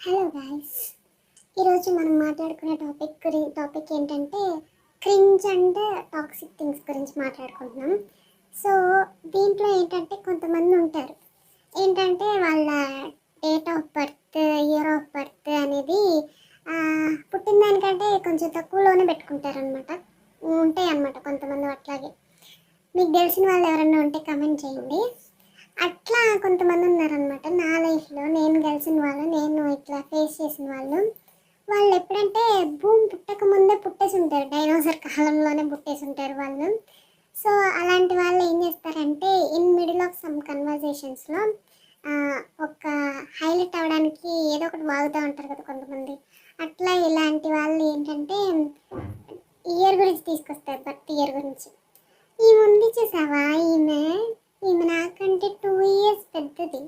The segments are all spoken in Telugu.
హలో గాయ్స్, ఈరోజు మనం మాట్లాడుకునే టాపిక్ ఏంటంటే క్రింజ్ అండ్ టాక్సిక్ థింగ్స్ గురించి మాట్లాడుకుంటున్నాం. సో దీంట్లో ఏంటంటే కొంతమంది ఉంటారు ఏంటంటే వాళ్ళ date of birth, year of birth అనేది పుట్టిన దానికంటే కొంచెం తక్కువలోనే పెట్టుకుంటారనమాట. ఉంటాయి అన్నమాట కొంతమంది అట్లాగే. మీకు తెలిసిన వాళ్ళు ఎవరైనా ఉంటే కమెంట్ చేయండి. అట్లా కొంతమంది ఉన్నారనమాట నా లైఫ్లో. నేను ఇట్లా ఫేస్ చేసిన వాళ్ళు ఎప్పుడంటే భూమి పుట్టక ముందే పుట్టేసి ఉంటారు, డైనోసర్ కాలంలోనే పుట్టేసి ఉంటారు వాళ్ళు. సో అలాంటి వాళ్ళు ఏం చేస్తారంటే ఇన్ మిడిల్ ఆఫ్ సమ్ కన్వర్జేషన్స్లో ఒక హైలైట్ అవ్వడానికి ఏదో ఒకటి వాగుతూ ఉంటారు కదా కొంతమంది. అట్లా ఇలాంటి వాళ్ళు ఏంటంటే ఇయర్ గురించి తీసుకొస్తారు, బర్త్ ఇయర్ గురించి. ఈమె ఉంది చూసావా, ఈమె నాకంటే 2 years పెద్దది.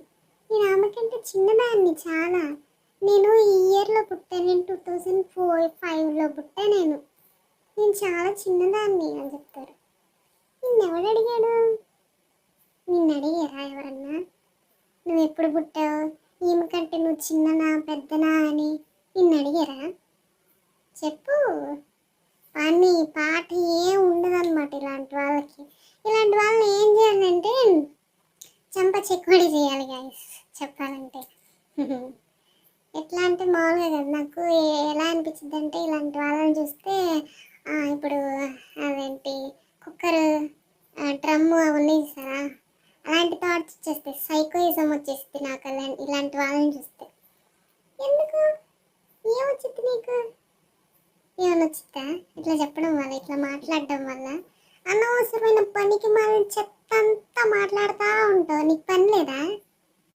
నేను ఆమెకంటే చిన్నదాన్ని చాలా. నేను ఈ ఇయర్లో పుట్టాను, నేను 2005లో పుట్టా. నేను చాలా చిన్నదాన్ని అని చెప్తారు. నిన్నెవడు అడిగాడు? నిన్ను అడిగారా ఎవరన్నా నువ్వు ఎప్పుడు పుట్టావు, ఈమె కంటే నువ్వు చిన్ననా పెద్దనా అని నిన్ను అడిగారా? చెప్పు. పని పాట ఏం ఉండదన్నమాట ఇలాంటి వాళ్ళకి. ఇలాంటి వాళ్ళని ఏం చేయాలంటే చెంప చెక్కుడి చేయాలి గాయస్ చెప్పాలంటే. ఎట్లా అంటే మామూలుగా కదా, నాకు ఎలా అనిపించింది అంటే ఇలాంటి వాళ్ళని చూస్తే ఇప్పుడు అదేంటి కుక్కర్, డ్రమ్ము అవన్నీ చూసారా, అలాంటి థాట్స్ వచ్చేస్తాయి, సైకోయిజం వచ్చేస్తుంది నాకు ఇలాంటి వాళ్ళని చూస్తే. ఎందుకు? ఏమొచ్చింది నీకు? ఏమన్నా వచ్చిందా ఇట్లా చెప్పడం వల్ల, ఇట్లా మాట్లాడడం వల్ల? అనవసరమైన పనికి మాలిన చెత్త అంతా మాట్లాడుతూ ఉంటావు. నీకు పని లేదా?